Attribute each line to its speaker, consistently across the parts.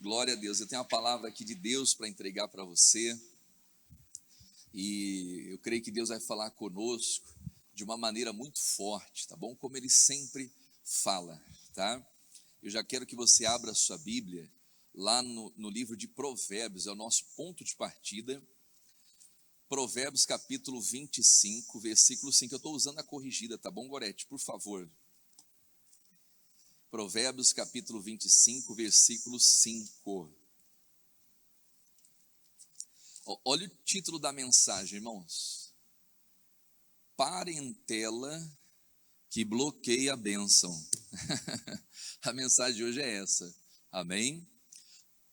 Speaker 1: Glória a Deus. Eu tenho uma palavra aqui de Deus para entregar para você. E eu creio que Deus vai falar conosco de uma maneira muito forte, tá bom? Como Ele sempre fala, tá? Eu já quero que você abra a sua Bíblia lá no livro de Provérbios, é o nosso ponto de partida. Provérbios capítulo 25, versículo 5. Eu estou usando a corrigida, tá bom, Gorete? Por favor. Provérbios capítulo 25, versículo 5. Olha o título da mensagem, irmãos. Parentela que bloqueia a bênção. A mensagem de hoje é essa, amém?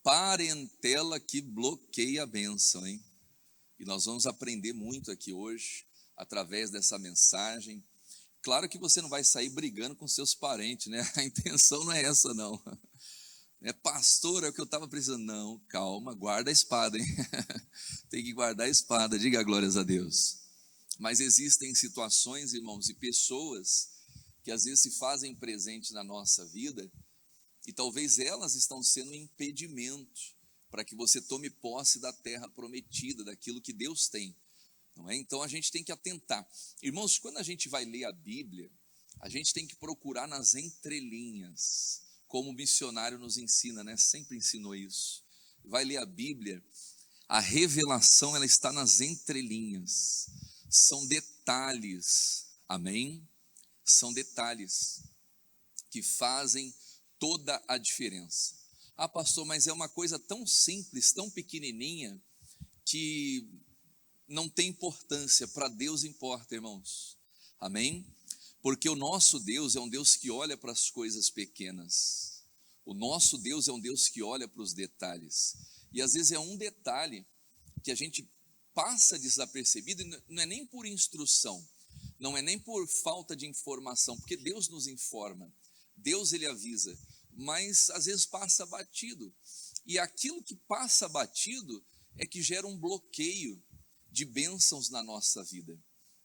Speaker 1: Parentela que bloqueia a bênção, hein? E nós vamos aprender muito aqui hoje, através dessa mensagem. Claro que você não vai sair brigando com seus parentes, né? A intenção não é essa, não. Pastor, é o que eu estava precisando. Não, calma, guarda a espada, hein? Tem que guardar a espada, diga glórias a Deus. Mas existem situações, irmãos, e pessoas que às vezes se fazem presentes na nossa vida, e talvez elas estão sendo um impedimento para que você tome posse da terra prometida, daquilo que Deus tem. Não é? Então a gente tem que atentar. Irmãos, quando a gente vai ler a Bíblia, a gente tem que procurar nas entrelinhas, como o missionário nos ensina, né? Sempre ensinou isso. Vai ler a Bíblia, a revelação ela está nas entrelinhas. São detalhes, amém? São detalhes que fazem toda a diferença. Ah, pastor, mas é uma coisa tão simples, tão pequenininha, que não tem importância. Para Deus importa, irmãos, amém? Porque o nosso Deus é um Deus que olha para as coisas pequenas. O nosso Deus é um Deus que olha para os detalhes. E às vezes é um detalhe que a gente passa desapercebido, e não é nem por instrução, não é nem por falta de informação, porque Deus nos informa, Deus Ele avisa, mas às vezes passa batido. E aquilo que passa batido é que gera um bloqueio de bênçãos na nossa vida,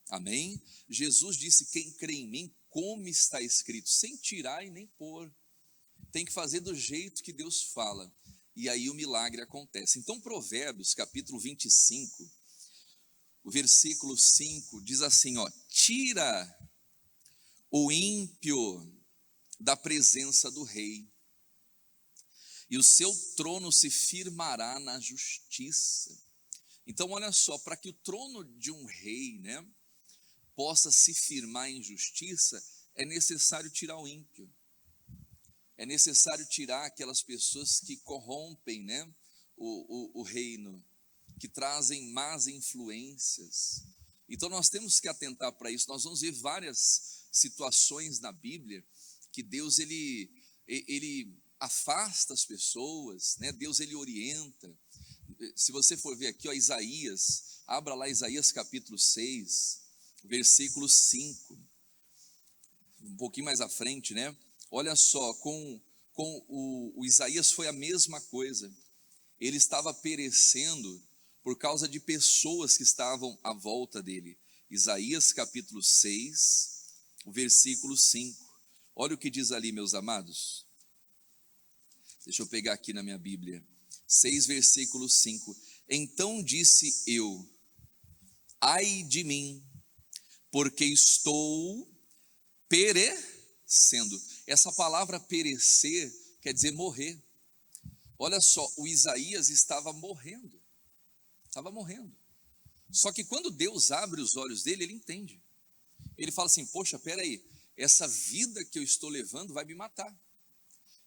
Speaker 1: amém? Jesus disse: quem crê em mim, como está escrito, sem tirar e nem pôr, tem que fazer do jeito que Deus fala, e aí o milagre acontece. Então Provérbios capítulo 25, o versículo 5 diz assim, ó: tira o ímpio da presença do rei, e o seu trono se firmará na justiça. Então olha só, para que o trono de um rei, né, possa se firmar em justiça, é necessário tirar o ímpio. É necessário tirar aquelas pessoas que corrompem, né, o reino, que trazem más influências. Então nós temos que atentar para isso. Nós vamos ver várias situações na Bíblia que Deus ele afasta as pessoas, né? Deus ele orienta. Se você for ver aqui, ó, Isaías, abra lá Isaías capítulo 6, versículo 5, um pouquinho mais à frente, né? Olha só, com o Isaías foi a mesma coisa. Ele estava perecendo por causa de pessoas que estavam à volta dele. Isaías capítulo 6, o versículo 5. Olha o que diz ali, meus amados. Deixa eu pegar aqui na minha Bíblia. 6, versículo 5. Então disse eu: ai de mim, porque estou perecendo. Essa palavra perecer quer dizer morrer. Olha só, o Isaías estava morrendo. Estava morrendo. Só que quando Deus abre os olhos dele, ele entende. Ele fala assim: poxa, peraí, essa vida que eu estou levando vai me matar.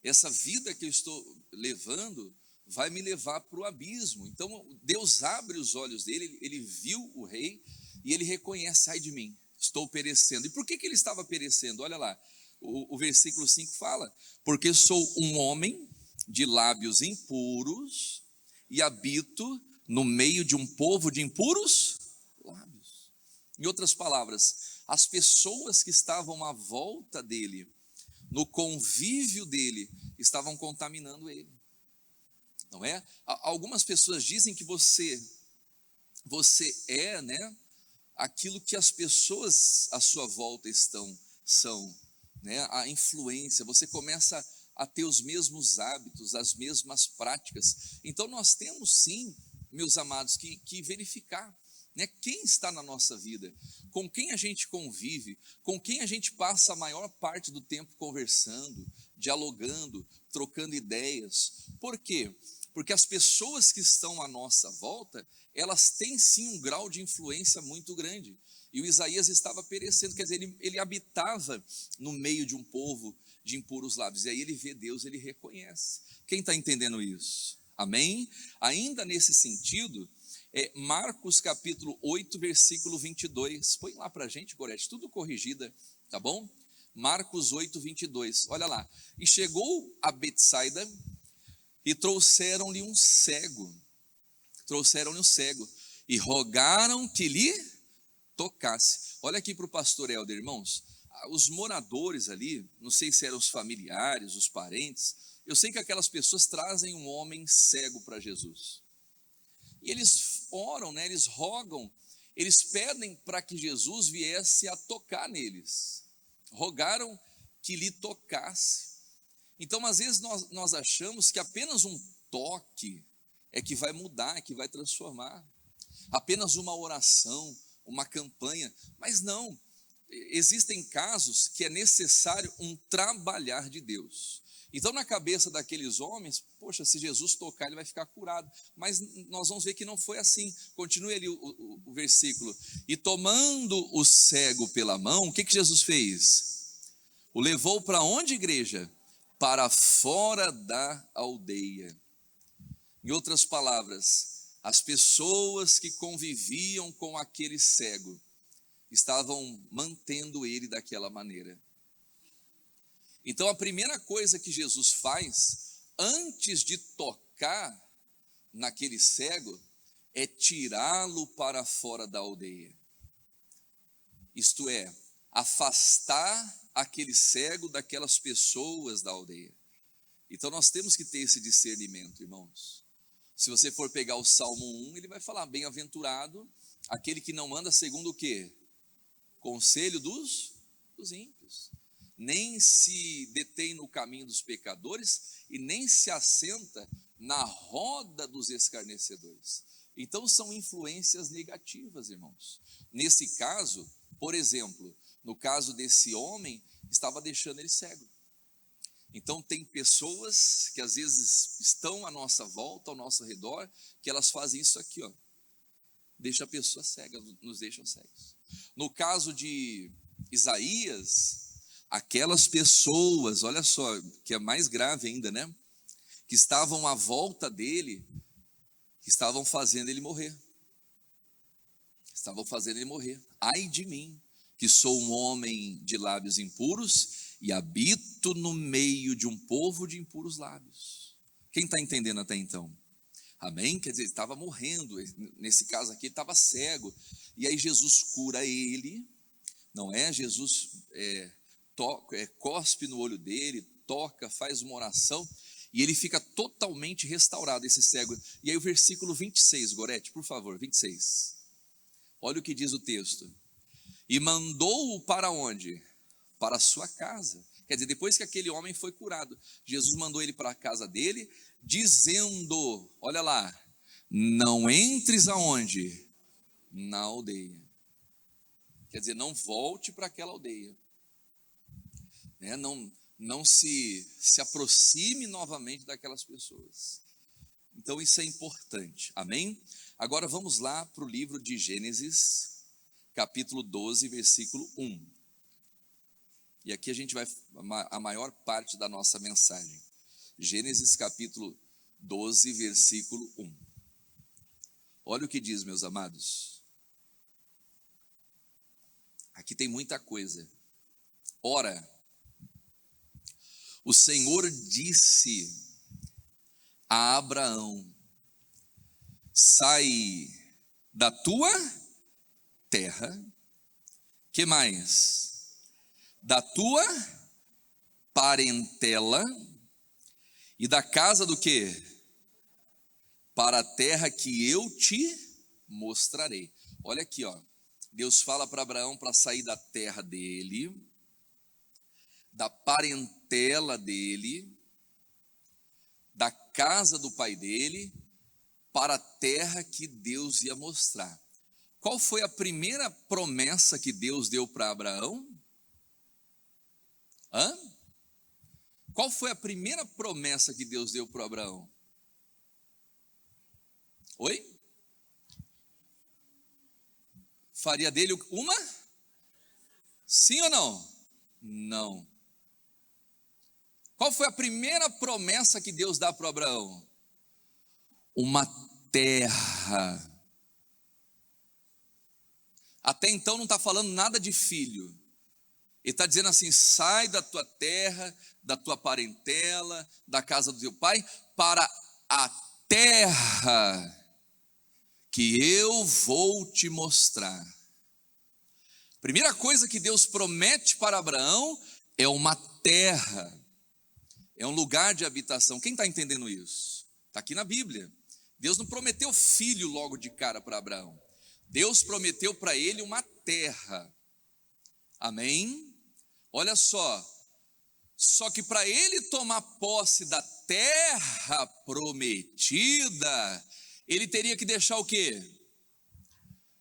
Speaker 1: Essa vida que eu estou levando vai me levar para o abismo. Então Deus abre os olhos dele, ele viu o rei e ele reconhece: ai de mim, estou perecendo. E por que ele estava perecendo? Olha lá, o versículo 5 fala: porque sou um homem de lábios impuros e habito no meio de um povo de impuros lábios. Em outras palavras, as pessoas que estavam à volta dele, no convívio dele, estavam contaminando ele, não é? Algumas pessoas dizem que você é, né, aquilo que as pessoas à sua volta são, né? A influência, você começa a ter os mesmos hábitos, as mesmas práticas. Então nós temos sim, meus amados, que verificar, né, quem está na nossa vida, com quem a gente convive, com quem a gente passa a maior parte do tempo conversando, dialogando, trocando ideias. Por quê? Porque as pessoas que estão à nossa volta, elas têm sim um grau de influência muito grande. E o Isaías estava perecendo, quer dizer, ele habitava no meio de um povo de impuros lábios. E aí ele vê Deus, ele reconhece. Quem está entendendo isso? Amém? Ainda nesse sentido, Marcos capítulo 8, versículo 22. Põe lá para a gente, Gorete, tudo corrigida, tá bom? Marcos 8, 22. Olha lá. E chegou a Betsaida e trouxeram-lhe um cego. E rogaram que lhe tocasse. Olha aqui para o pastor Helder, irmãos. Os moradores ali, não sei se eram os familiares, os parentes, eu sei que aquelas pessoas trazem um homem cego para Jesus. E eles oram, né? Eles rogam, eles pedem para que Jesus viesse a tocar neles. Rogaram que lhe tocasse. Então, às vezes, nós achamos que apenas um toque é que vai mudar, é que vai transformar. Apenas uma oração, uma campanha. Mas não, existem casos que é necessário um trabalhar de Deus. Então, na cabeça daqueles homens, poxa, se Jesus tocar, ele vai ficar curado. Mas nós vamos ver que não foi assim. Continue ali o versículo. E tomando o cego pela mão, o que Jesus fez? O levou para onde, igreja? Para fora da aldeia. Em outras palavras, as pessoas que conviviam com aquele cego estavam mantendo ele daquela maneira. Então a primeira coisa que Jesus faz, antes de tocar naquele cego, é tirá-lo para fora da aldeia. Isto é, afastar aquele cego daquelas pessoas da aldeia. Então nós temos que ter esse discernimento, irmãos. Se você for pegar o Salmo 1, ele vai falar, bem-aventurado aquele que não anda segundo o quê? Conselho dos ímpios. Nem se detém no caminho dos pecadores e nem se assenta na roda dos escarnecedores. Então são influências negativas, irmãos. Nesse caso, por exemplo, no caso desse homem, estava deixando ele cego. Então tem pessoas que às vezes estão à nossa volta, ao nosso redor, que elas fazem isso aqui, ó. Deixa a pessoa cega, nos deixam cegos. No caso de Isaías, aquelas pessoas, olha só, que é mais grave ainda, né? Que estavam à volta dele, que estavam fazendo ele morrer. Ai de mim, que sou um homem de lábios impuros e habito no meio de um povo de impuros lábios. Quem está entendendo até então? Amém? Quer dizer, ele estava morrendo, nesse caso aqui ele estava cego, e aí Jesus cura ele, não é? Jesus cospe no olho dele, toca, faz uma oração, e ele fica totalmente restaurado, esse cego. E aí o versículo 26, Gorete, por favor, 26. Olha o que diz o texto. E mandou-o para onde? Para a sua casa. Quer dizer, depois que aquele homem foi curado, Jesus mandou ele para a casa dele, dizendo, olha lá, não entres aonde? Na aldeia. Quer dizer, não volte para aquela aldeia. Né? Não se aproxime novamente daquelas pessoas. Então isso é importante, amém? Agora vamos lá para o livro de Gênesis, capítulo 12, versículo 1. E aqui a gente vai, a maior parte da nossa mensagem. Gênesis capítulo 12, versículo 1. Olha o que diz, meus amados. Aqui tem muita coisa. Ora, o Senhor disse a Abraão: sai da tua terra, que mais? Da tua parentela e da casa do quê? Para a terra que eu te mostrarei. Olha aqui, ó. Deus fala para Abraão para sair da terra dele, da parentela dele, casa do pai dele, para a terra que Deus ia mostrar. Qual foi a primeira promessa que Deus deu para Abraão? Qual foi a primeira promessa que Deus deu para Abraão? Oi? Faria dele uma? Sim ou não? Não. Qual foi a primeira promessa que Deus dá para Abraão? Uma terra. Até então não está falando nada de filho. Ele está dizendo assim: sai da tua terra, da tua parentela, da casa do teu pai, para a terra que eu vou te mostrar. Primeira coisa que Deus promete para Abraão é uma terra, é um lugar de habitação. Quem está entendendo isso? Está aqui na Bíblia. Deus não prometeu filho logo de cara para Abraão. Deus prometeu para ele uma terra. Amém? Olha só que para ele tomar posse da terra prometida, ele teria que deixar o quê?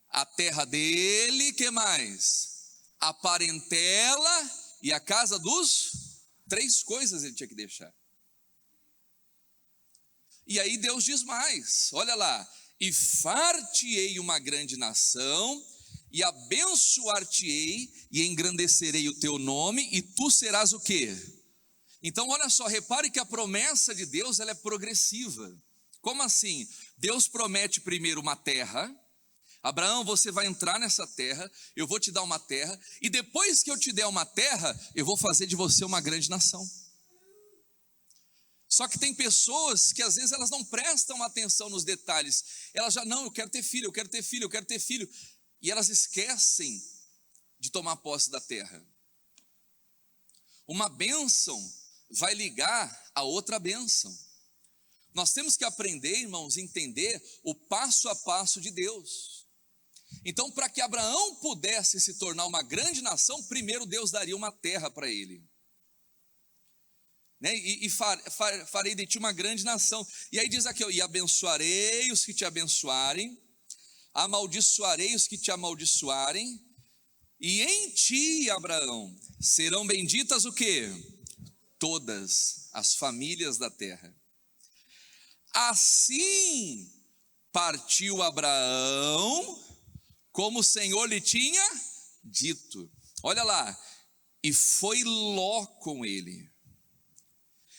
Speaker 1: A terra dele, que mais? A parentela e a casa dos... 3 coisas ele tinha que deixar. E aí Deus diz mais, olha lá: e far-te-ei uma grande nação, e abençoar-te-ei, e engrandecerei o teu nome, e tu serás o quê? Então olha só, repare que a promessa de Deus, ela é progressiva. Como assim? Deus promete primeiro uma terra. Abraão, você vai entrar nessa terra, eu vou te dar uma terra, e depois que eu te der uma terra, eu vou fazer de você uma grande nação. Só que tem pessoas que às vezes elas não prestam atenção nos detalhes. Elas já, não, eu quero ter filho, eu quero ter filho, eu quero ter filho. E elas esquecem de tomar posse da terra. Uma bênção vai ligar a outra bênção. Nós temos que aprender, irmãos, entender o passo a passo de Deus. Então, para que Abraão pudesse se tornar uma grande nação, primeiro Deus daria uma terra para ele. Né? Farei de ti uma grande nação. E aí diz aqui, e abençoarei os que te abençoarem, amaldiçoarei os que te amaldiçoarem, e em ti, Abraão, serão benditas o quê? Todas as famílias da terra. Assim partiu Abraão, como o Senhor lhe tinha dito. Olha lá, e foi Ló com ele.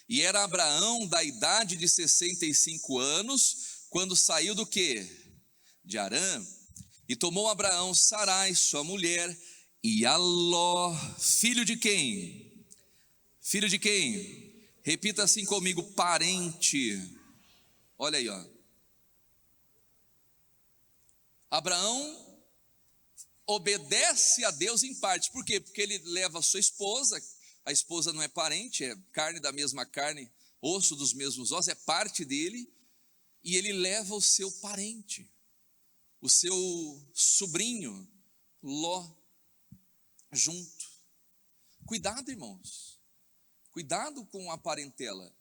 Speaker 1: E era Abraão da idade de 65 anos, quando saiu do quê? De Harã. E tomou Abraão Sarai, sua mulher, e a Ló, filho de quem? Filho de quem? Repita assim comigo: parente. Olha aí, ó. Abraão obedece a Deus em parte. Por quê? Porque ele leva a sua esposa. A esposa não é parente, é carne da mesma carne, osso dos mesmos ossos, é parte dele. E ele leva o seu parente, o seu sobrinho, Ló, junto. Cuidado, irmãos. Cuidado com a parentela.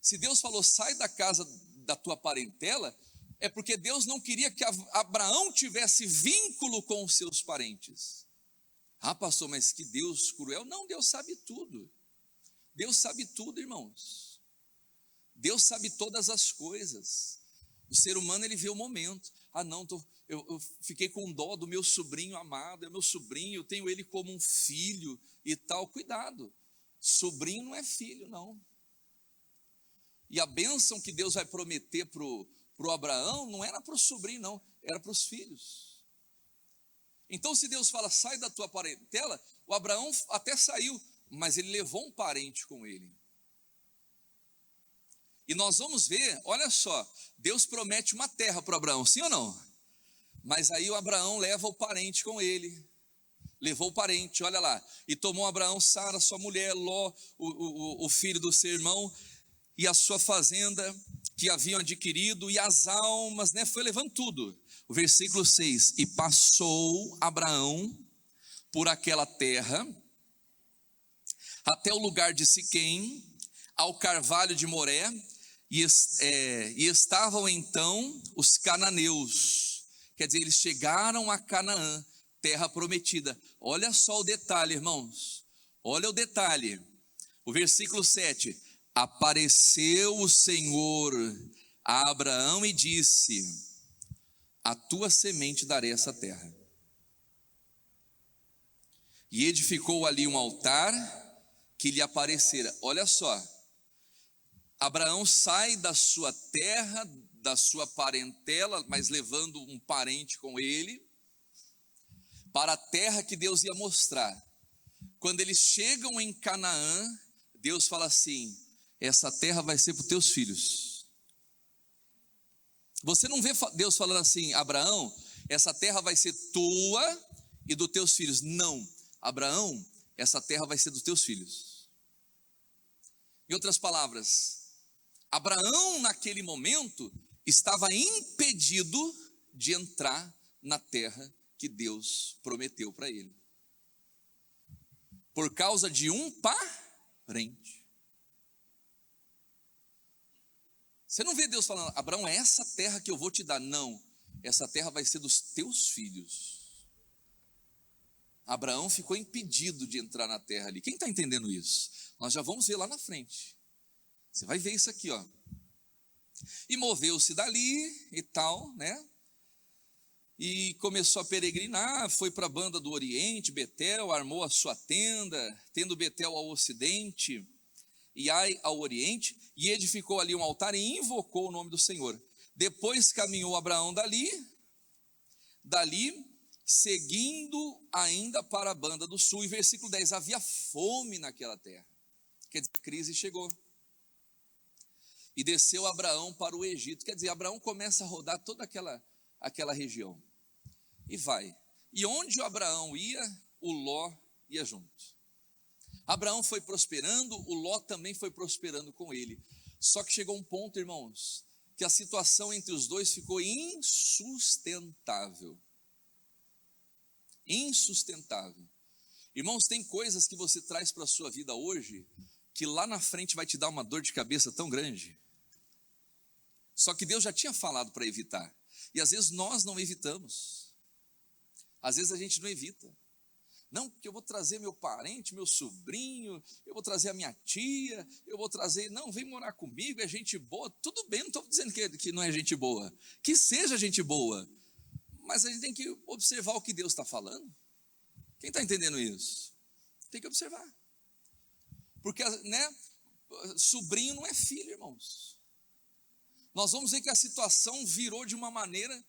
Speaker 1: Se Deus falou, sai da casa da tua parentela, é porque Deus não queria que Abraão tivesse vínculo com os seus parentes. Ah, pastor, mas que Deus cruel. Não, Deus sabe tudo. Deus sabe tudo, irmãos. Deus sabe todas as coisas. O ser humano, ele vê o momento. Ah, não, eu fiquei com dó do meu sobrinho amado, é meu sobrinho, eu tenho ele como um filho e tal. Cuidado, sobrinho não é filho, não. E a bênção que Deus vai prometer para o Abraão não era para o sobrinho, não, era para os filhos. Então, se Deus fala, sai da tua parentela, o Abraão até saiu, mas ele levou um parente com ele. E nós vamos ver, olha só, Deus promete uma terra para Abraão, sim ou não? Mas aí o Abraão leva o parente com ele. Levou o parente, olha lá. E tomou Abraão Sara, sua mulher, Ló, o filho do seu irmão, e a sua fazenda que haviam adquirido, e as almas, né? Foi levando tudo. O versículo 6, e passou Abraão por aquela terra, até o lugar de Siquém, ao carvalho de Moré, E estavam então os cananeus, quer dizer, eles chegaram a Canaã, terra prometida. Olha só o detalhe, irmãos, olha o detalhe, o versículo 7, apareceu o Senhor a Abraão e disse, a tua semente darei essa terra. E edificou ali um altar que lhe aparecera. Olha só, Abraão sai da sua terra, da sua parentela, mas levando um parente com ele, para a terra que Deus ia mostrar. Quando eles chegam em Canaã, Deus fala assim, essa terra vai ser para os teus filhos. Você não vê Deus falando assim, Abraão, essa terra vai ser tua e dos teus filhos. Não, Abraão, essa terra vai ser dos teus filhos. Em outras palavras, Abraão naquele momento estava impedido de entrar na terra que Deus prometeu para ele, por causa de um parente. Você não vê Deus falando, Abraão, é essa terra que eu vou te dar. Não, essa terra vai ser dos teus filhos. Abraão ficou impedido de entrar na terra ali. Quem está entendendo isso? Nós já vamos ver lá na frente. Você vai ver isso aqui, ó. E moveu-se dali e tal, né? E começou a peregrinar, foi para a banda do Oriente, Betel, armou a sua tenda, tendo Betel ao ocidente e Ai ao oriente, e edificou ali um altar e invocou o nome do Senhor. Depois caminhou Abraão dali, seguindo ainda para a banda do sul. E versículo 10, havia fome naquela terra. Quer dizer, a crise chegou. E desceu Abraão para o Egito. Quer dizer, Abraão começa a rodar toda aquela região. E vai. E onde o Abraão ia, o Ló ia junto. Abraão foi prosperando, o Ló também foi prosperando com ele. Só que chegou um ponto, irmãos, que a situação entre os dois ficou insustentável. Insustentável. Irmãos, tem coisas que você traz para a sua vida hoje, que lá na frente vai te dar uma dor de cabeça tão grande. Só que Deus já tinha falado para evitar. E às vezes nós não evitamos. Às vezes a gente não evita. Não, porque eu vou trazer meu parente, meu sobrinho, eu vou trazer a minha tia, eu vou trazer, não, vem morar comigo, é gente boa. Tudo bem, não estou dizendo que não é gente boa. Que seja gente boa. Mas a gente tem que observar o que Deus está falando. Quem está entendendo isso? Tem que observar. Porque, né, sobrinho não é filho, irmãos. Nós vamos ver que a situação virou de uma maneira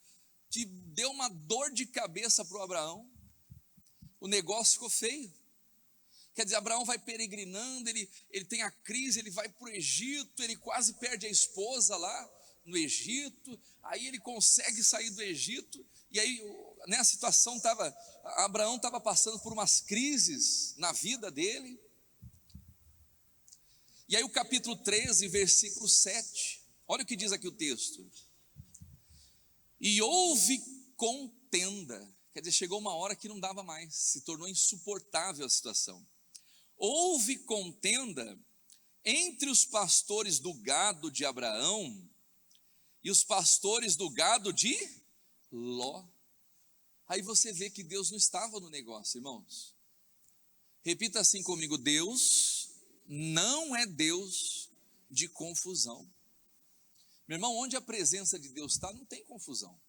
Speaker 1: que deu uma dor de cabeça para o Abraão. O negócio ficou feio. Quer dizer, Abraão vai peregrinando, ele tem a crise, ele vai para o Egito, ele quase perde a esposa lá no Egito, aí ele consegue sair do Egito, e aí, né, a situação Abraão estava passando por umas crises na vida dele. E aí o capítulo 13, versículo 7, olha o que diz aqui o texto. E houve contenda, quer dizer, chegou uma hora que não dava mais, se tornou insuportável a situação. Houve contenda entre os pastores do gado de Abraão e os pastores do gado de Ló. Aí você vê que Deus não estava no negócio, irmãos. Repita assim comigo, Deus não é Deus de confusão. Meu irmão, onde a presença de Deus está, não tem confusão.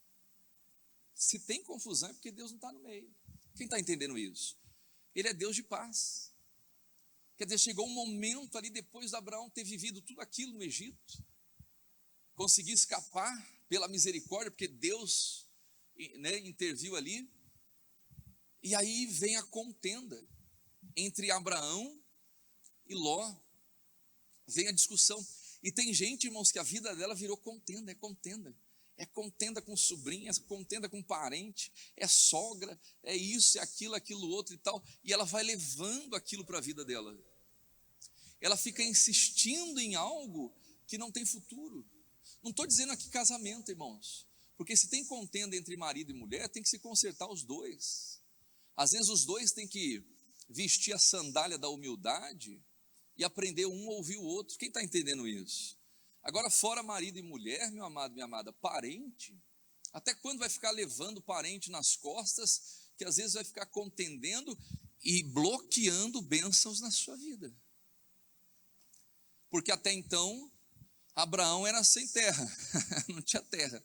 Speaker 1: Se tem confusão é porque Deus não está no meio. Quem está entendendo isso? Ele é Deus de paz. Quer dizer, chegou um momento ali depois de Abraão ter vivido tudo aquilo no Egito, conseguir escapar pela misericórdia, porque Deus, né, interviu ali, e aí vem a contenda entre Abraão e Ló, vem a discussão, e tem gente, irmãos, que a vida dela virou contenda, é contenda com sobrinha, é contenda com parente, é sogra, é isso, é aquilo outro e tal, e ela vai levando aquilo para a vida dela, ela fica insistindo em algo que não tem futuro. Não estou dizendo aqui casamento, irmãos, porque se tem contenda entre marido e mulher, tem que se consertar os dois. Às vezes os dois têm que vestir a sandália da humildade e aprender um a ouvir o outro. Quem está entendendo isso? Agora, fora marido e mulher, meu amado, minha amada, parente, até quando vai ficar levando parente nas costas, que às vezes vai ficar contendendo e bloqueando bênçãos na sua vida? Porque até então, Abraão era sem terra, não tinha terra.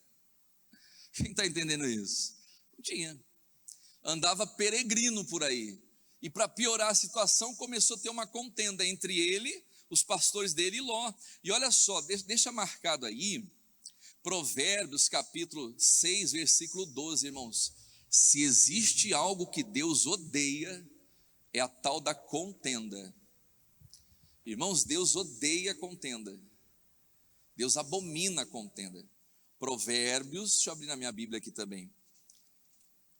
Speaker 1: Quem está entendendo isso? Não tinha. Andava peregrino por aí. E para piorar a situação, começou a ter uma contenda entre ele, os pastores dele e Ló. E olha só, deixa marcado aí, Provérbios capítulo 6, versículo 12, irmãos. Se existe algo que Deus odeia, é a tal da contenda. Irmãos, Deus odeia contenda. Deus abomina a contenda. Provérbios, deixa eu abrir na minha Bíblia aqui também.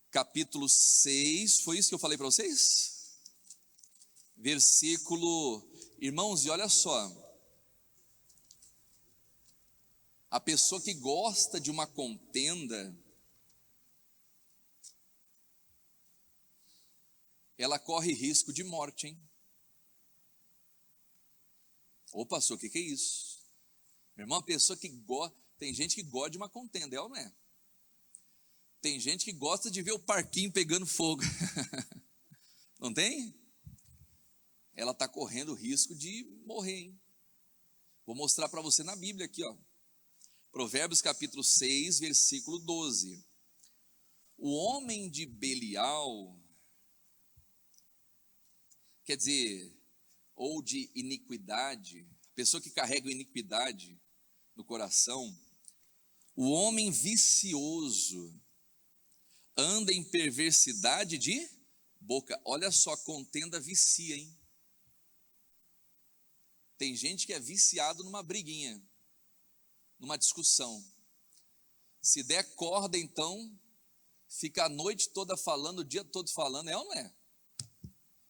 Speaker 1: Capítulo 6, foi isso que eu falei para vocês? Versículo, irmãos, e olha só. A pessoa que gosta de uma contenda, ela corre risco de morte, hein? Ô pastor, o que é isso? Meu irmão, a pessoa que gosta, tem gente que gosta de uma contenda, é ou não é? Tem gente que gosta de ver o parquinho pegando fogo. Não tem? Ela está correndo risco de morrer, hein? Vou mostrar para você na Bíblia aqui, ó. Provérbios capítulo 6, versículo 12. O homem de Belial, quer dizer, ou de iniquidade, pessoa que carrega iniquidade no coração, o homem vicioso anda em perversidade de boca. Olha só, contenda vicia, hein? Tem gente que é viciado numa briguinha, numa discussão. Se der corda, então, fica a noite toda falando, o dia todo falando, é ou não é?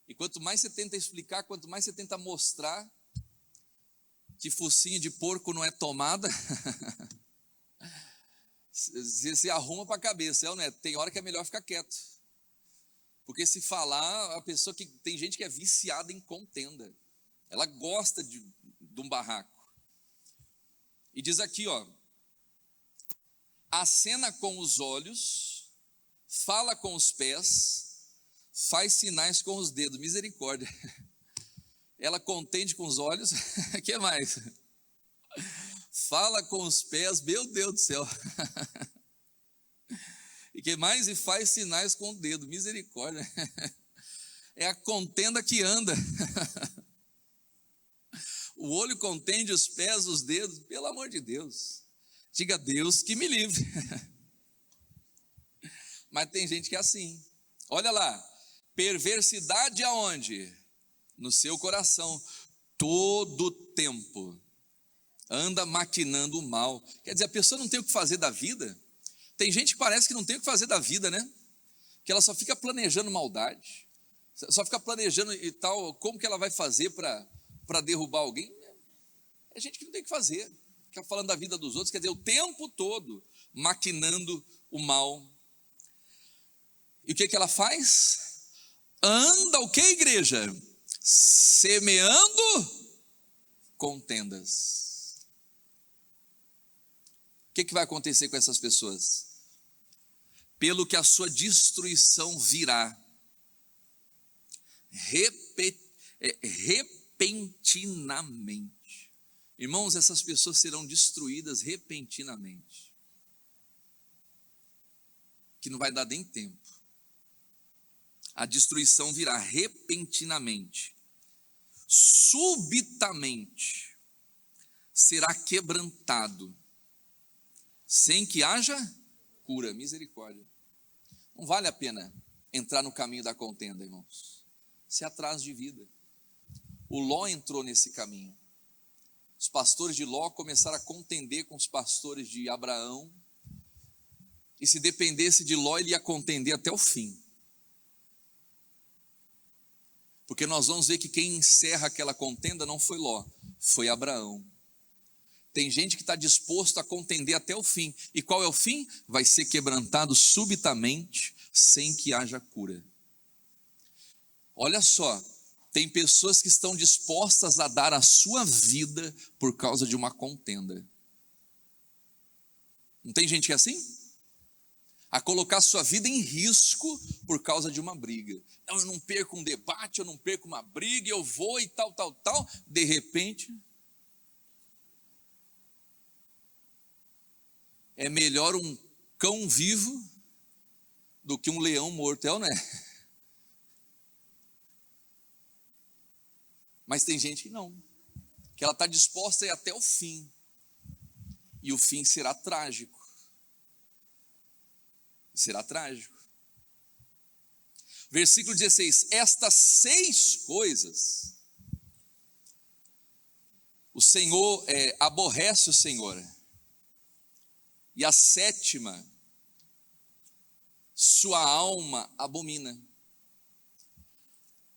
Speaker 1: E quanto mais você tenta explicar, quanto mais você tenta mostrar que focinho de porco não é tomada, você se arruma para a cabeça, é ou não é? Tem hora que é melhor ficar quieto. Porque se falar, a pessoa que tem gente que é viciada em contenda. Ela gosta de um barraco. E diz aqui, ó, acena com os olhos, fala com os pés, faz sinais com os dedos, misericórdia. Ela contende com os olhos, o que mais? Fala com os pés, meu Deus do céu. E que mais? E faz sinais com o dedo, misericórdia. É a contenda que anda. O olho contende, os pés, os dedos, pelo amor de Deus. Diga, Deus que me livre. Mas tem gente que é assim. Olha lá, perversidade aonde? No seu coração, todo o tempo. Anda maquinando o mal. Quer dizer, a pessoa não tem o que fazer da vida. Tem gente que parece que não tem o que fazer da vida, né? Que ela só fica planejando maldade. Só fica planejando e tal, como que ela vai fazer para derrubar alguém. É gente que não tem o que fazer. Fica falando da vida dos outros, quer dizer, o tempo todo maquinando o mal. E o que ela faz? Anda o que, igreja? Semeando contendas. O que vai acontecer com essas pessoas? Pelo que a sua destruição virá repentinamente. Irmãos, essas pessoas serão destruídas repentinamente. Que não vai dar nem tempo. A destruição virá repentinamente. Subitamente será quebrantado, sem que haja cura. Misericórdia. Não vale a pena entrar no caminho da contenda, irmãos. Se atraso de vida. O Ló entrou nesse caminho. Os pastores de Ló começaram a contender com os pastores de Abraão. E se dependesse de Ló, ele ia contender até o fim. Porque nós vamos ver que quem encerra aquela contenda não foi Ló, foi Abraão. Tem gente que está disposto a contender até o fim. E qual é o fim? Vai ser quebrantado subitamente, sem que haja cura. Olha só, Tem pessoas que estão dispostas a dar a sua vida por causa de uma contenda. Não tem gente que é assim? A colocar sua vida em risco por causa de uma briga. Não, eu não perco um debate, eu não perco uma briga, eu vou e tal. De repente, é melhor um cão vivo do que um leão morto, é ou não é? Mas tem gente que não, que ela está disposta a ir até o fim, e o fim será trágico. Será trágico. Versículo 16: estas 6 coisas o Senhor aborrece o Senhor, e a 7ª sua alma abomina.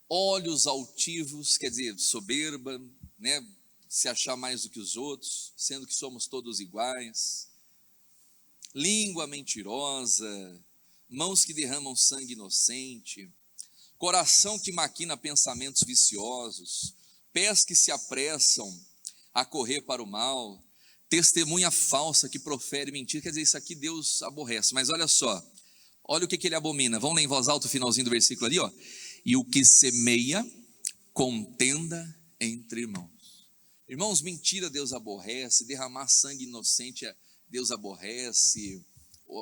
Speaker 1: Olhos altivos, quer dizer, soberba, né? Se achar mais do que os outros, sendo que somos todos iguais. Língua mentirosa, mãos que derramam sangue inocente, coração que maquina pensamentos viciosos, pés que se apressam a correr para o mal, testemunha falsa que profere mentira. Quer dizer, isso aqui Deus aborrece. Mas olha só, olha o que ele abomina. Vamos ler em voz alta o finalzinho do versículo ali, ó. E o que semeia contenda entre irmãos. Irmãos, mentira Deus aborrece, derramar sangue inocente Deus aborrece,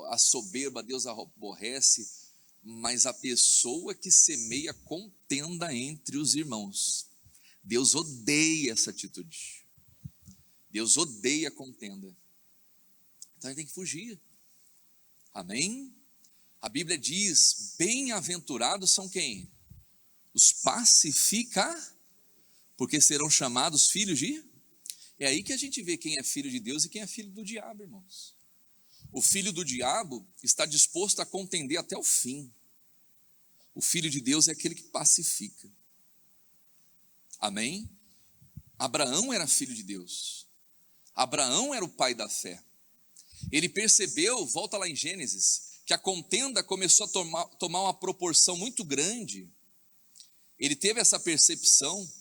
Speaker 1: a soberba Deus aborrece, mas a pessoa que semeia contenda entre os irmãos, Deus odeia essa atitude. Deus odeia contenda. Então a gente tem que fugir. Amém? A Bíblia diz: bem-aventurados são quem? Os pacifica, porque serão chamados filhos de... É aí que a gente vê quem é filho de Deus e quem é filho do diabo, irmãos. O filho do diabo está disposto a contender até o fim. O filho de Deus é aquele que pacifica. Amém? Abraão era filho de Deus. Abraão era o pai da fé. Ele percebeu, volta lá em Gênesis, que a contenda começou a tomar uma proporção muito grande. Ele teve essa percepção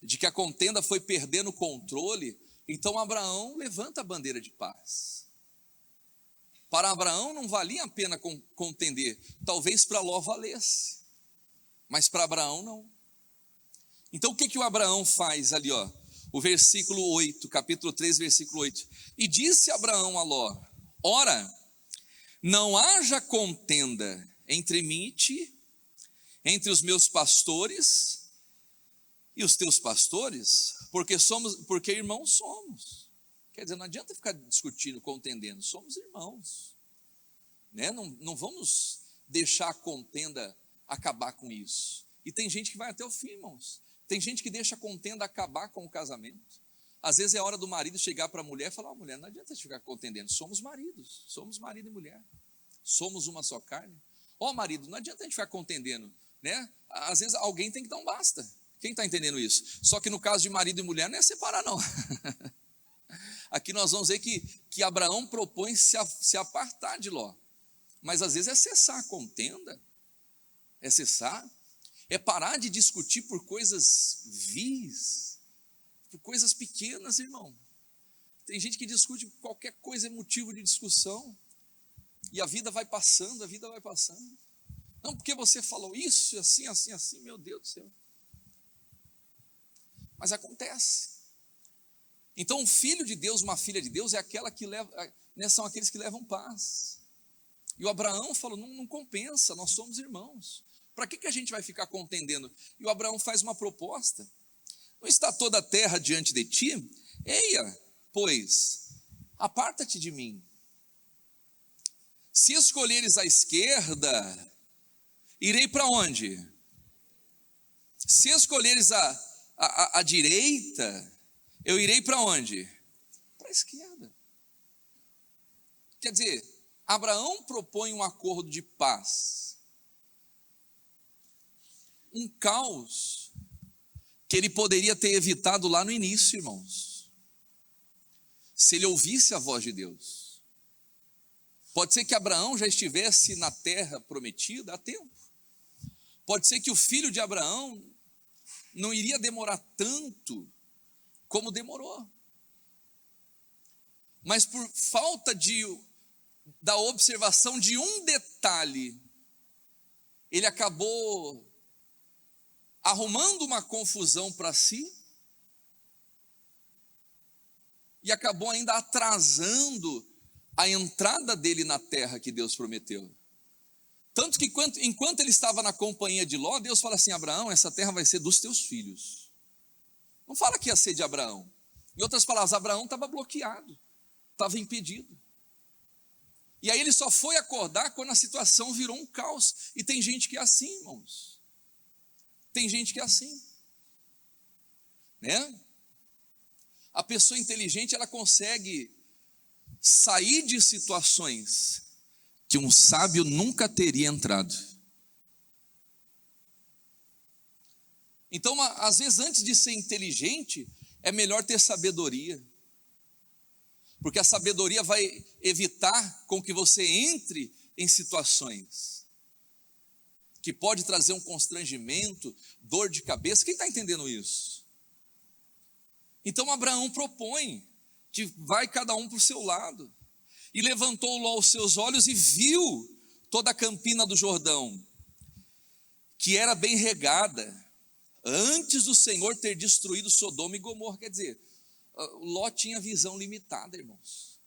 Speaker 1: de que a contenda foi perdendo o controle. Então Abraão levanta a bandeira de paz. Para Abraão não valia a pena contender, talvez para Ló valesse, mas para Abraão não. Então o que o Abraão faz ali, ó? O versículo 8, capítulo 3, versículo 8. E disse Abraão a Ló: ora, não haja contenda entre mim e ti, entre os meus pastores e os teus pastores, porque irmãos somos. Quer dizer, não adianta ficar discutindo, contendendo, somos irmãos, né? Não vamos deixar a contenda acabar com isso. E tem gente que vai até o fim, irmãos. Tem gente que deixa a contenda acabar com o casamento. Às vezes é hora do marido chegar para a mulher e falar: oh, mulher, não adianta ficar contendendo, somos maridos, somos marido e mulher, somos uma só carne. Ó, marido, não adianta a gente ficar contendendo, né? Às vezes alguém tem que dar um basta. Quem está entendendo isso? Só que no caso de marido e mulher não é separar, não. Aqui nós vamos ver que Abraão propõe se apartar de Ló. Mas às vezes é cessar a contenda, é cessar, é parar de discutir por coisas vis, por coisas pequenas, irmão. Tem gente que discute qualquer coisa é motivo de discussão, e a vida vai passando, Não, porque você falou isso, assim, meu Deus do céu. Mas acontece. Então, um filho de Deus, uma filha de Deus, é aquela que leva, né, são aqueles que levam paz. E o Abraão falou: não compensa, nós somos irmãos. Para que a gente vai ficar contendendo? E o Abraão faz uma proposta: não está toda a terra diante de ti? Eia, pois, aparta-te de mim. Se escolheres a esquerda, irei para onde? Se escolheres a direita, eu irei para onde? Para a esquerda. Quer dizer, Abraão propõe um acordo de paz. Um caos que ele poderia ter evitado lá no início, irmãos. Se ele ouvisse a voz de Deus. Pode ser que Abraão já estivesse na terra prometida há tempo. Pode ser que o filho de Abraão não iria demorar tanto como demorou. Mas por falta da observação de um detalhe, ele acabou arrumando uma confusão para si e acabou ainda atrasando a entrada dele na terra que Deus prometeu. Tanto que enquanto ele estava na companhia de Ló, Deus fala assim: Abraão, essa terra vai ser dos teus filhos. Não fala que ia ser de Abraão. Em outras palavras, Abraão estava bloqueado, estava impedido. E aí ele só foi acordar quando a situação virou um caos. E tem gente que é assim, irmãos. Tem gente que é assim, né? A pessoa inteligente, ela consegue sair de situações que um sábio nunca teria entrado. Então, às vezes, antes de ser inteligente, é melhor ter sabedoria. Porque a sabedoria vai evitar com que você entre em situações que pode trazer um constrangimento, dor de cabeça. Quem está entendendo isso? Então Abraão propõe que vai cada um para o seu lado. E levantou Ló os seus olhos e viu toda a campina do Jordão, que era bem regada, antes do Senhor ter destruído Sodoma e Gomorra. Quer dizer, Ló tinha visão limitada, irmãos.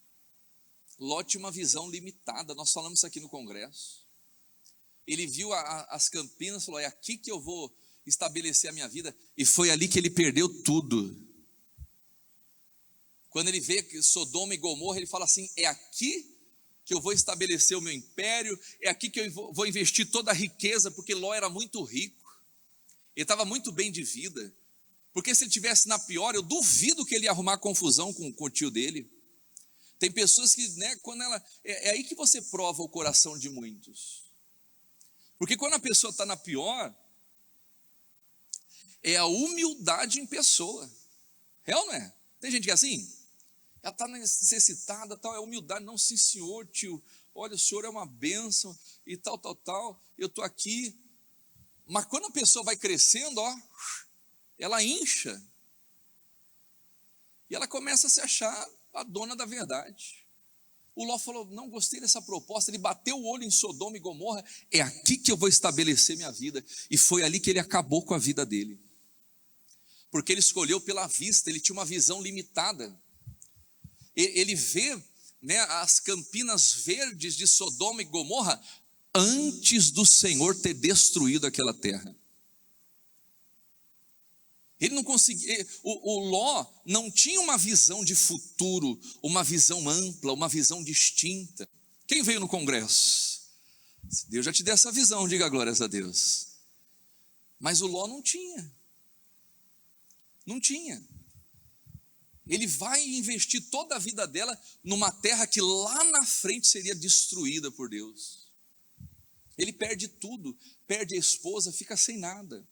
Speaker 1: Ló tinha uma visão limitada. Nós falamos isso aqui no congresso. Ele viu as campinas e falou: é aqui que eu vou estabelecer a minha vida. E foi ali que ele perdeu tudo. Quando ele vê que Sodoma e Gomorra, ele fala assim: é aqui que eu vou estabelecer o meu império, é aqui que eu vou investir toda a riqueza, porque Ló era muito rico, ele estava muito bem de vida, porque se ele estivesse na pior, eu duvido que ele ia arrumar confusão com o tio dele. Tem pessoas que, né, quando é aí que você prova o coração de muitos, porque quando a pessoa está na pior, é a humildade em pessoa, é ou não é? Tem gente que é assim, ela está necessitada, tal, é humildade. Não, sim senhor, tio, olha, o senhor é uma bênção e tal, eu estou aqui. Mas quando a pessoa vai crescendo, ó, ela incha, e ela começa a se achar a dona da verdade. O Ló falou: não gostei dessa proposta. Ele bateu o olho em Sodoma e Gomorra, é aqui que eu vou estabelecer minha vida. E foi ali que ele acabou com a vida dele, porque ele escolheu pela vista, ele tinha uma visão limitada. Ele vê, né, as campinas verdes de Sodoma e Gomorra antes do Senhor ter destruído aquela terra. Ele não conseguia, o Ló não tinha uma visão de futuro, uma visão ampla, uma visão distinta. Quem veio no congresso? Deus já te deu essa visão, diga glórias a Deus. Mas o Ló não tinha. Não tinha. Ele vai investir toda a vida dela numa terra que lá na frente seria destruída por Deus. Ele perde tudo, perde a esposa, fica sem nada.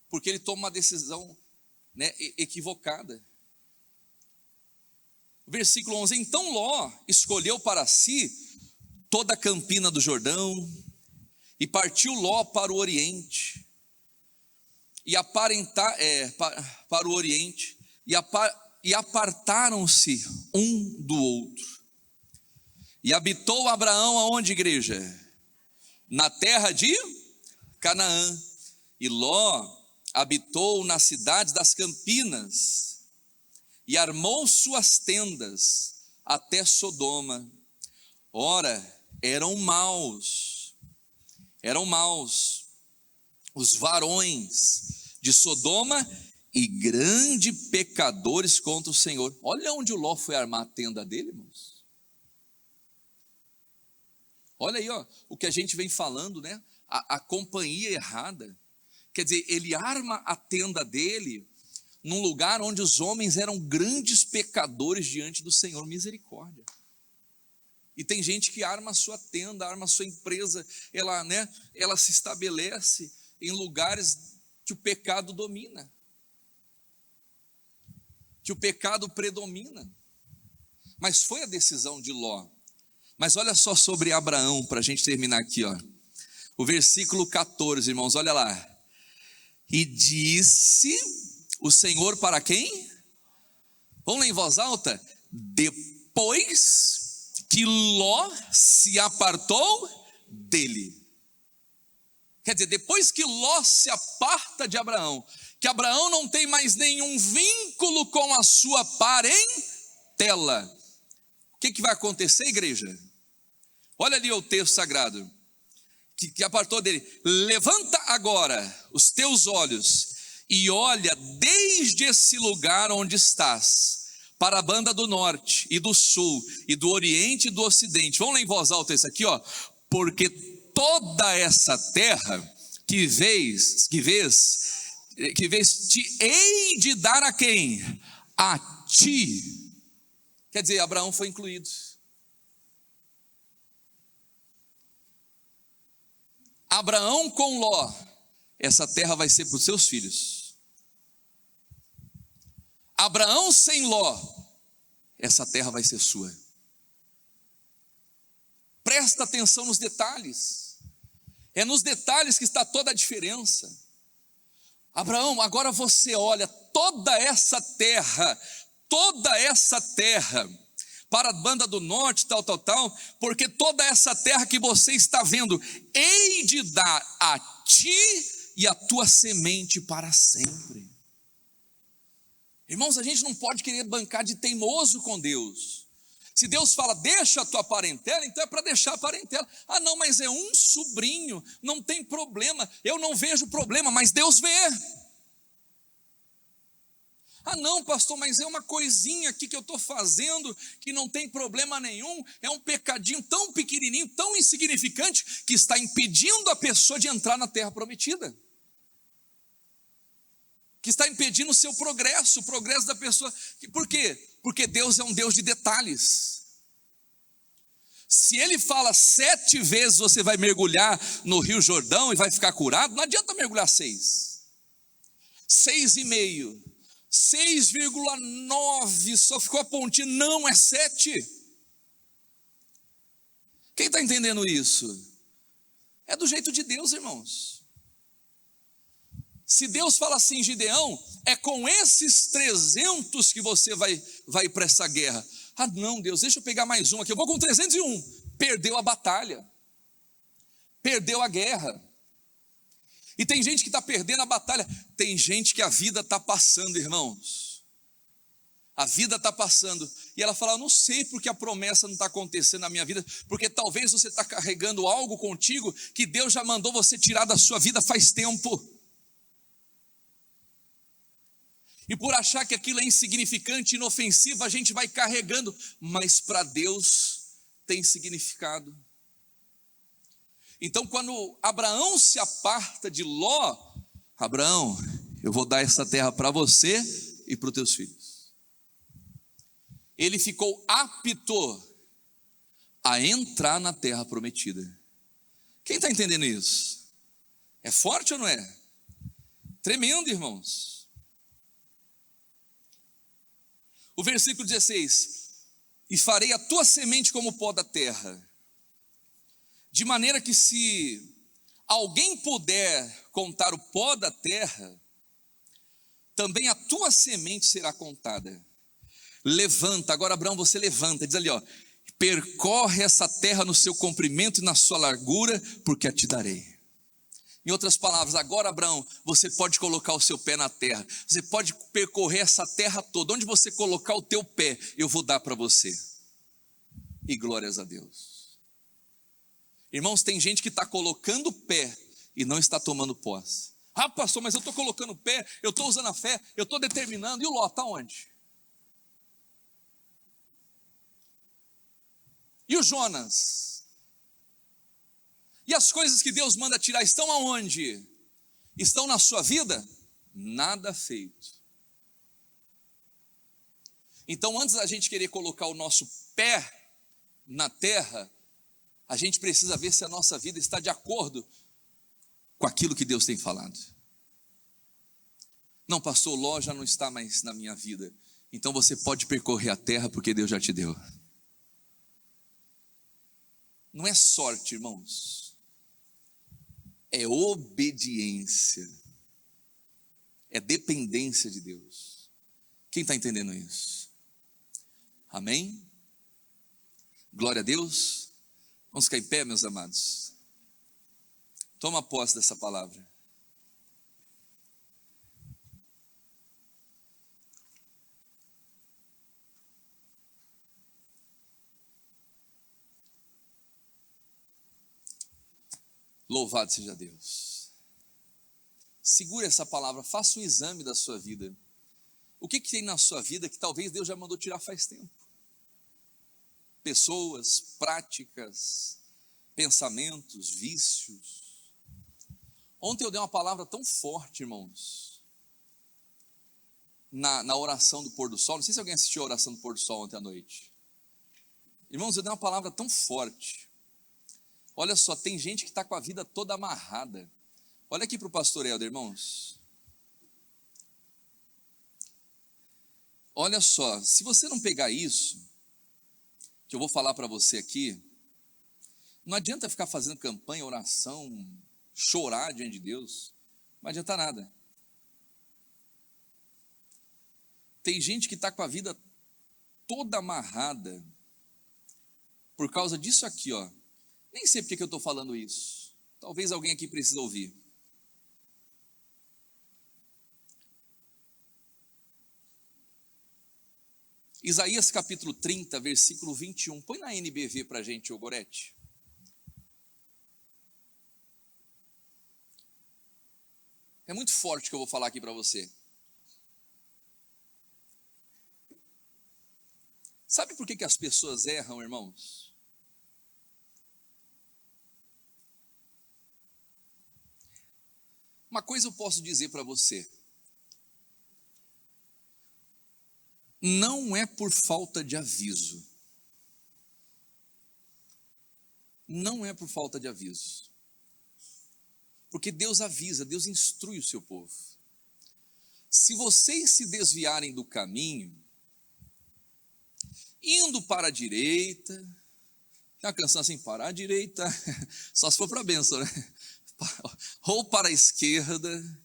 Speaker 1: Porque ele toma uma decisão, né, equivocada. Versículo 11: então Ló escolheu para si toda a campina do Jordão, e partiu Ló para o oriente, para o oriente, e apartaram-se um do outro. E habitou Abraão aonde, igreja? Na terra de Canaã. E Ló habitou nas cidades das campinas, e armou suas tendas até Sodoma. Ora, eram maus os varões de Sodoma, e grandes pecadores contra o Senhor. Olha onde o Ló foi armar a tenda dele, irmãos. Olha aí, ó, o que a gente vem falando, né? A companhia errada. Quer dizer, ele arma a tenda dele num lugar onde os homens eram grandes pecadores diante do Senhor. Misericórdia. E tem gente que arma a sua tenda, arma a sua empresa, ela se estabelece em lugares que o pecado domina, que o pecado predomina. Mas foi a decisão de Ló. Mas olha só sobre Abraão, para a gente terminar aqui, ó. O versículo 14, irmãos, olha lá. E disse o Senhor para quem? Vamos ler em voz alta? Depois que Ló se apartou dele. Quer dizer, depois que Ló se aparta de Abraão, que Abraão não tem mais nenhum vínculo com a sua parentela, o que vai acontecer, igreja? Olha ali o texto sagrado, que apartou dele. Levanta agora os teus olhos e olha desde esse lugar onde estás, para a banda do norte e do sul, e do oriente e do ocidente. Vamos ler em voz alta isso aqui, ó. Porque toda essa terra que vês, te hei de dar a quem? A ti. Quer dizer, Abraão foi incluído. Abraão com Ló, essa terra vai ser para os seus filhos. Abraão sem Ló, essa terra vai ser sua. Presta atenção nos detalhes. É nos detalhes que está toda a diferença. Abraão, agora você olha toda essa terra para a banda do norte, tal, porque toda essa terra que você está vendo, hei de dar a ti e a tua semente para sempre. Irmãos, a gente não pode querer bancar de teimoso com Deus. Se Deus fala, deixa a tua parentela, então é para deixar a parentela. Ah não, mas é um sobrinho, não tem problema, eu não vejo problema, mas Deus vê. Ah não, pastor, mas é uma coisinha aqui que eu estou fazendo, que não tem problema nenhum, é um pecadinho tão pequenininho, tão insignificante, que está impedindo a pessoa de entrar na terra prometida. Que está impedindo o seu progresso, o progresso da pessoa. Por quê? Porque Deus é um Deus de detalhes. Se Ele fala 7 vezes você vai mergulhar no Rio Jordão e vai ficar curado, não adianta mergulhar 6. 6,5. 6,9, só ficou a pontinha, não é 7. Quem está entendendo isso? É do jeito de Deus, irmãos. Se Deus fala assim, Gideão, é com esses 300 que você vai para essa guerra. Ah não, Deus, deixa eu pegar mais um aqui, eu vou com 301. Perdeu a batalha, perdeu a guerra. E tem gente que está perdendo a batalha, tem gente que a vida está passando, irmãos. A vida está passando, e ela fala, eu não sei porque a promessa não está acontecendo na minha vida, porque talvez você está carregando algo contigo, que Deus já mandou você tirar da sua vida faz tempo. E por achar que aquilo é insignificante, inofensivo, a gente vai carregando, mas para Deus tem significado. Então quando Abraão se aparta de Ló, Abraão, eu vou dar essa terra para você e para os teus filhos. Ele ficou apto a entrar na terra prometida. Quem está entendendo isso? É forte ou não é? Tremendo, irmãos. O versículo 16, e farei a tua semente como o pó da terra, de maneira que se alguém puder contar o pó da terra, também a tua semente será contada. Levanta, agora Abraão, você levanta, diz ali, ó, percorre essa terra no seu comprimento e na sua largura, porque a te darei. Em outras palavras, agora Abraão, você pode colocar o seu pé na terra, você pode percorrer essa terra toda, onde você colocar o teu pé, eu vou dar para você. E glórias a Deus. Irmãos, tem gente que está colocando o pé e não está tomando posse. Ah pastor, mas eu estou colocando o pé, eu estou usando a fé, eu estou determinando, e o Ló está onde? E o Jonas? E as coisas que Deus manda tirar estão aonde? Estão na sua vida? Nada feito. Então antes da gente querer colocar o nosso pé na terra, a gente precisa ver se a nossa vida está de acordo com aquilo que Deus tem falado. Não, pastor, Ló já não está mais na minha vida. Então você pode percorrer a terra porque Deus já te deu. Não é sorte, irmãos. É obediência. é dependência de Deus. Quem está entendendo isso? Amém? Glória a Deus. Vamos ficar em pé, meus amados. Toma posse dessa palavra. Louvado seja Deus. Segure essa palavra, faça um exame da sua vida. O que tem na sua vida que talvez Deus já mandou tirar faz tempo? Pessoas, práticas, pensamentos, vícios. Ontem eu dei uma palavra tão forte, irmãos, na oração do pôr do sol. Não sei se alguém assistiu a oração do pôr do sol ontem à noite. Irmãos, eu dei uma palavra tão forte. Olha só, tem gente que está com a vida toda amarrada. Olha aqui para o pastor Helder, irmãos. Olha só, se você não pegar isso, que eu vou falar para você aqui, não adianta ficar fazendo campanha, oração, chorar diante de Deus, não adianta nada. Tem gente que está com a vida toda amarrada, por causa disso aqui, ó. Nem sei porque que eu estou falando isso, talvez alguém aqui precise ouvir. Isaías capítulo 30, versículo 21. Põe na NBV para a gente, ô Gorete. É muito forte o que eu vou falar aqui para você. Sabe por que as pessoas erram, irmãos? Uma coisa eu posso dizer para você. Não é por falta de aviso. Não é por falta de aviso. Porque Deus avisa, Deus instrui o seu povo. Se vocês se desviarem do caminho, indo para a direita, tem uma canção assim, para a direita, só se for para a bênção, né? Ou para a esquerda,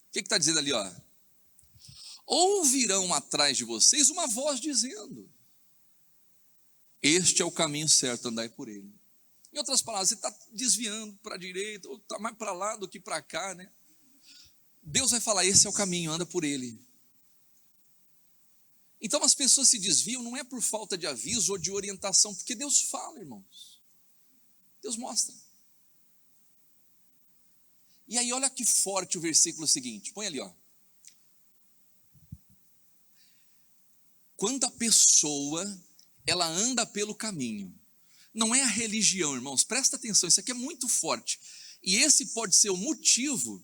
Speaker 1: o que está dizendo ali, ó? Ouvirão atrás de vocês uma voz dizendo, este é o caminho certo, andai por ele. Em outras palavras, você está desviando para a direita, ou está mais para lá do que para cá, né? Deus vai falar, esse é o caminho, anda por ele. Então as pessoas se desviam, não é por falta de aviso ou de orientação, porque Deus fala, irmãos. Deus mostra. E aí olha que forte o versículo seguinte, põe ali, ó. Quando a pessoa, ela anda pelo caminho, não é a religião, irmãos, presta atenção, isso aqui é muito forte, e esse pode ser o motivo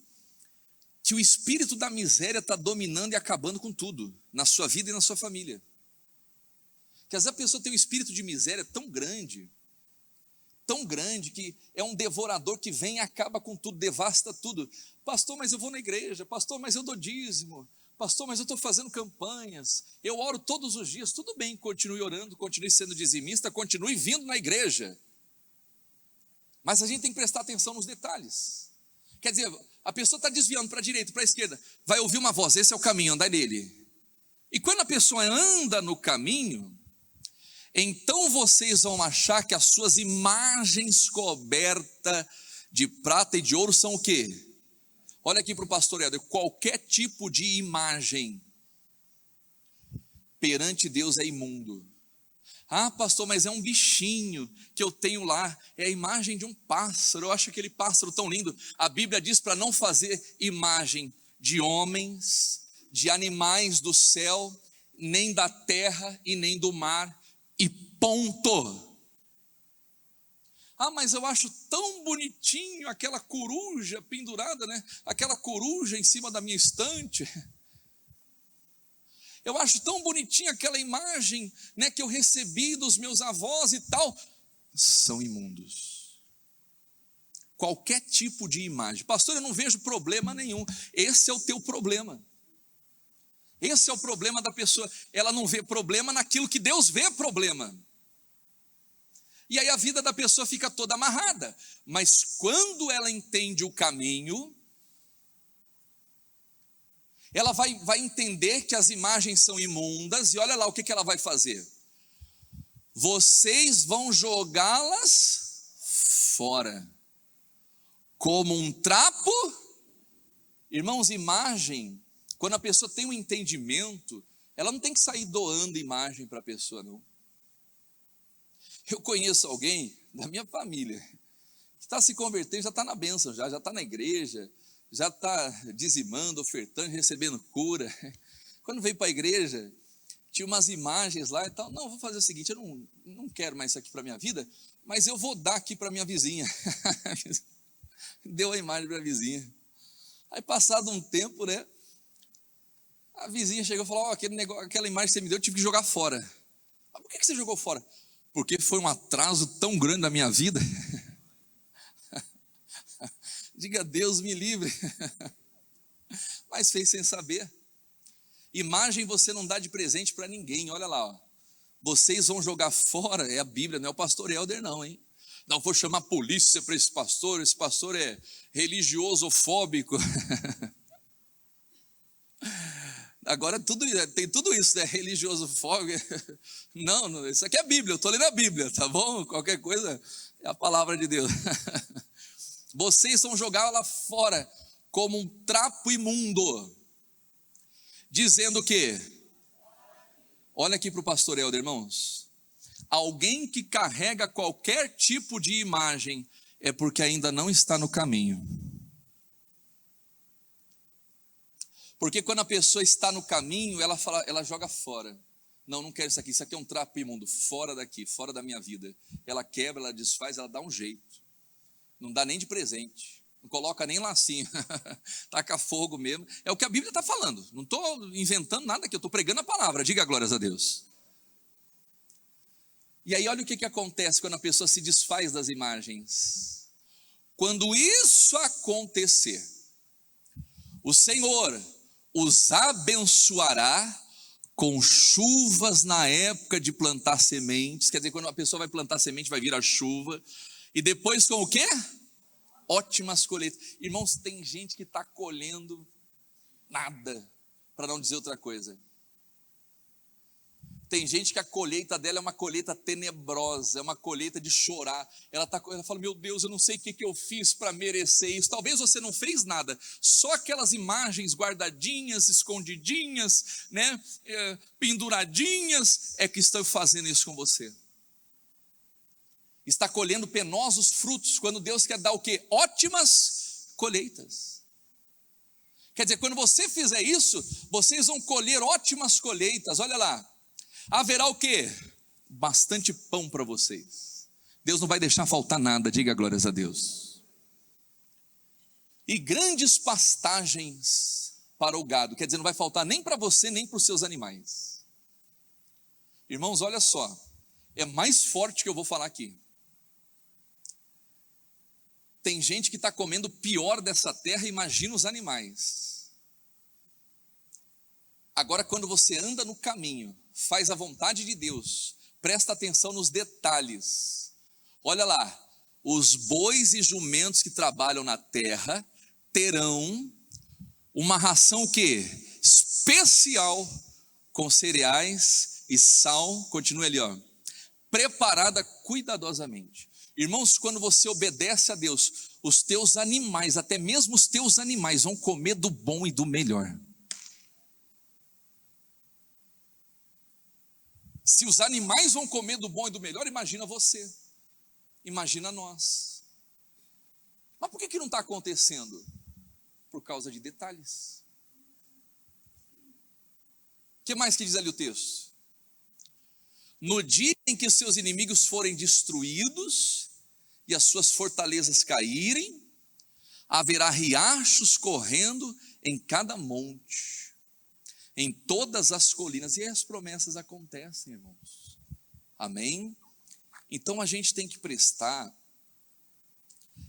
Speaker 1: que o espírito da miséria está dominando e acabando com tudo, na sua vida e na sua família, que às vezes a pessoa tem um espírito de miséria tão grande, que é um devorador que vem e acaba com tudo, devasta tudo. Pastor, mas eu vou na igreja, pastor, mas eu dou dízimo, pastor, mas eu estou fazendo campanhas, eu oro todos os dias. Tudo bem, continue orando, continue sendo dizimista, continue vindo na igreja, mas a gente tem que prestar atenção nos detalhes. Quer dizer, a pessoa está desviando para a direita, para a esquerda, vai ouvir uma voz, esse é o caminho, andai nele. E quando a pessoa anda no caminho, então vocês vão achar que as suas imagens cobertas de prata e de ouro são o quê? Olha aqui para o pastor Helder, qualquer tipo de imagem perante Deus é imundo. Ah, pastor, mas é um bichinho que eu tenho lá, é a imagem de um pássaro, eu acho aquele pássaro tão lindo. A Bíblia diz para não fazer imagem de homens, de animais do céu, nem da terra e nem do mar, e ponto. Ah, mas eu acho tão bonitinho aquela coruja pendurada, né? Aquela coruja em cima da minha estante. Eu acho tão bonitinha aquela imagem, né, que eu recebi dos meus avós e tal. São imundos. Qualquer tipo de imagem. Pastor, eu não vejo problema nenhum. Esse é o teu problema. Esse é o problema da pessoa. Ela não vê problema naquilo que Deus vê problema. E aí a vida da pessoa fica toda amarrada. Mas quando ela entende o caminho, ela vai entender que as imagens são imundas, e olha lá o que ela vai fazer. Vocês vão jogá-las fora, como um trapo. Irmãos, imagem, quando a pessoa tem um entendimento, ela não tem que sair doando imagem para a pessoa, não. Eu conheço alguém da minha família, que está se convertendo, já está na bênção, já está na igreja, já está dizimando, ofertando, recebendo cura. Quando veio para a igreja, tinha umas imagens lá e tal. Não, vou fazer o seguinte, eu não quero mais isso aqui para a minha vida, mas eu vou dar aqui para a minha vizinha. Deu a imagem para a vizinha. Aí passado um tempo, né, a vizinha chegou e falou, aquela imagem que você me deu, eu tive que jogar fora. Mas por que você jogou fora? Porque foi um atraso tão grande na minha vida. Diga, Deus me livre. Mas fez sem saber. Imagem você não dá de presente para ninguém, olha lá, ó. Vocês vão jogar fora, é a Bíblia, não é o pastor Helder não, hein? Não vou chamar a polícia para esse pastor é religiosofóbico. Agora tem tudo isso, né? Religiosofóbico. Não, isso aqui é a Bíblia, eu estou lendo a Bíblia, tá bom? Qualquer coisa é a palavra de Deus. Vocês vão jogar lá fora como um trapo imundo, dizendo que, olha aqui para o pastor Helder, irmãos, alguém que carrega qualquer tipo de imagem é porque ainda não está no caminho. Porque quando a pessoa está no caminho, ela joga fora. Não quero isso aqui é um trapo imundo, fora daqui, fora da minha vida. Ela quebra, ela desfaz, ela dá um jeito. Não dá nem de presente, não coloca nem lacinho, taca fogo mesmo. É o que a Bíblia está falando, não estou inventando nada aqui, eu estou pregando a palavra, diga glórias a Deus. E aí olha o que acontece quando a pessoa se desfaz das imagens. Quando isso acontecer, o Senhor os abençoará com chuvas na época de plantar sementes. Quer dizer, quando a pessoa vai plantar semente, vai vir a chuva. E depois com o quê? Ótimas colheitas. Irmãos, tem gente que está colhendo nada, para não dizer outra coisa. Tem gente que a colheita dela é uma colheita tenebrosa, é uma colheita de chorar. Ela fala, meu Deus, eu não sei o que eu fiz para merecer isso. Talvez você não fez nada, só aquelas imagens guardadinhas, escondidinhas, né, penduradinhas, é que estão fazendo isso com você. Está colhendo penosos frutos, quando Deus quer dar o quê? Ótimas colheitas. Quer dizer, quando você fizer isso, vocês vão colher ótimas colheitas, olha lá. Haverá o quê? Bastante pão para vocês. Deus não vai deixar faltar nada, diga glórias a Deus. E grandes pastagens para o gado, quer dizer, não vai faltar nem para você, nem para os seus animais. Irmãos, olha só, é mais forte que eu vou falar aqui. Tem gente que está comendo pior dessa terra, imagina os animais. Agora, quando você anda no caminho, faz a vontade de Deus, presta atenção nos detalhes. Olha lá, os bois e jumentos que trabalham na terra terão uma ração o quê? Especial, com cereais e sal, continua ali, ó, preparada cuidadosamente. Irmãos, quando você obedece a Deus, os teus animais, até mesmo os teus animais, vão comer do bom e do melhor. Se os animais vão comer do bom e do melhor, imagina você, imagina nós. Mas por que não está acontecendo? Por causa de detalhes. O que mais que diz ali o texto? No dia em que seus inimigos forem destruídos e as suas fortalezas caírem, haverá riachos correndo em cada monte, em todas as colinas, e as promessas acontecem, irmãos. Amém? Então a gente tem que prestar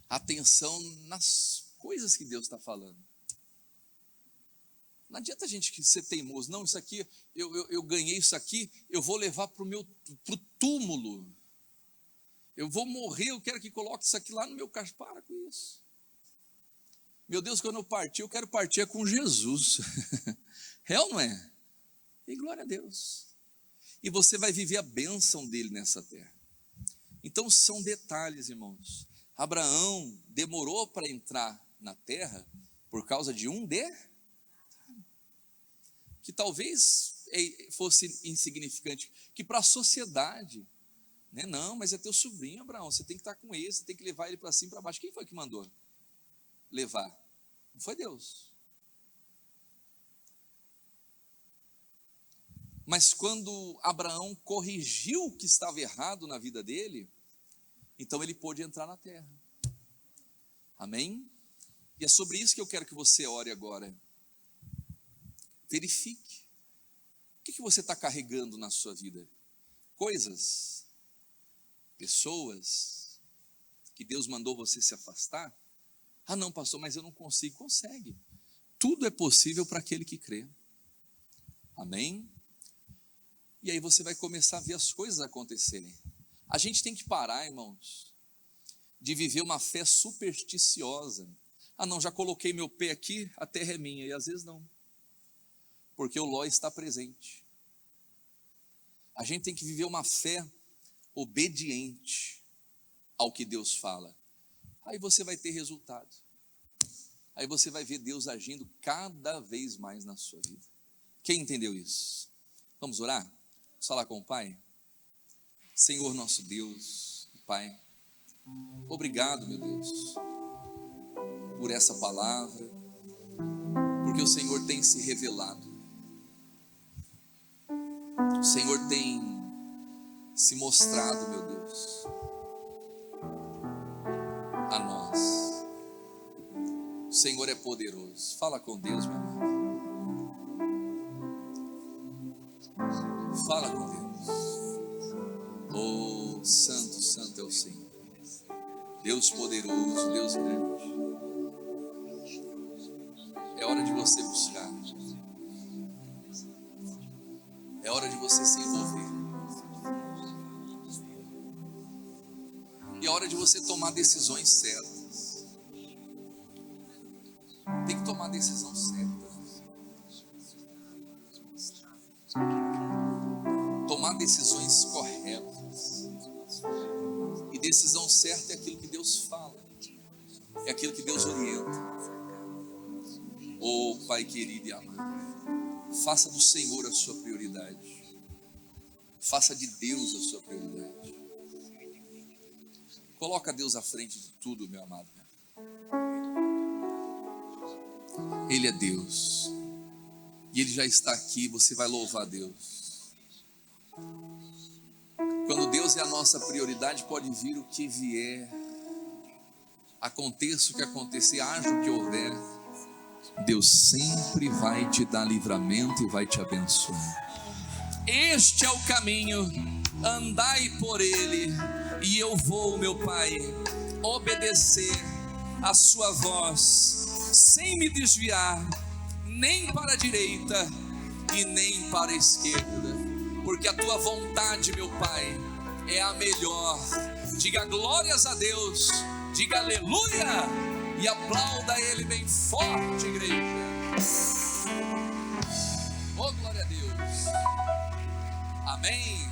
Speaker 1: atenção nas coisas que Deus está falando. Não adianta a gente ser teimoso, não, isso aqui, eu ganhei isso aqui, eu vou levar para o túmulo, eu vou morrer, eu quero que coloque isso aqui lá no meu caixão. Para com isso. Meu Deus, quando eu partir, eu quero partir com Jesus. É ou não é? E glória a Deus. E você vai viver a bênção dele nessa terra. Então são detalhes, irmãos. Abraão demorou para entrar na terra por causa de um detalhe, que talvez fosse insignificante, que para a sociedade, né? Não, mas é teu sobrinho, Abraão, você tem que estar com ele, você tem que levar ele para cima e para baixo. Quem foi que mandou levar? Não foi Deus. Mas quando Abraão corrigiu o que estava errado na vida dele, então ele pôde entrar na terra. Amém? E é sobre isso que eu quero que você ore agora. Verifique. O que você está carregando na sua vida? Coisas, pessoas, que Deus mandou você se afastar? Ah não, pastor, mas eu não consigo. Consegue. Tudo é possível para aquele que crê. Amém? E aí você vai começar a ver as coisas acontecerem. A gente tem que parar, irmãos, de viver uma fé supersticiosa. Ah não, já coloquei meu pé aqui, a terra é minha. E às vezes não, porque o Ló está presente. A gente tem que viver uma fé obediente ao que Deus fala. Aí você vai ter resultado. Aí você vai ver Deus agindo cada vez mais na sua vida. Quem entendeu isso? Vamos orar? Vamos falar com o Pai? Senhor nosso Deus, Pai, obrigado, meu Deus, por essa palavra, porque o Senhor tem se revelado. O Senhor tem se mostrado, meu Deus, a nós. O Senhor é poderoso. Fala com Deus, meu amado. Fala com Deus. Oh, santo, santo é o Senhor. Deus poderoso, Deus grande. É hora de você buscar. É hora de você se envolver. E é hora de você tomar decisões certas. Tem que tomar decisão certa. Tomar decisões corretas. E decisão certa é aquilo que Deus fala. É aquilo que Deus orienta. Oh, Pai querido e amado, faça do Senhor a sua prioridade. Faça de Deus a sua prioridade. Coloca Deus à frente de tudo, meu amado. Ele é Deus. E Ele já está aqui, você vai louvar a Deus. Quando Deus é a nossa prioridade, pode vir o que vier. Aconteça o que acontecer, haja o que houver, Deus sempre vai te dar livramento e vai te abençoar. Este é o caminho, andai por ele, e eu vou, meu Pai, obedecer a sua voz, sem me desviar, nem para a direita e nem para a esquerda, porque a tua vontade, meu Pai, é a melhor. Diga glórias a Deus, diga aleluia, e aplauda Ele bem forte, igreja. Oh, glória a Deus. Amém.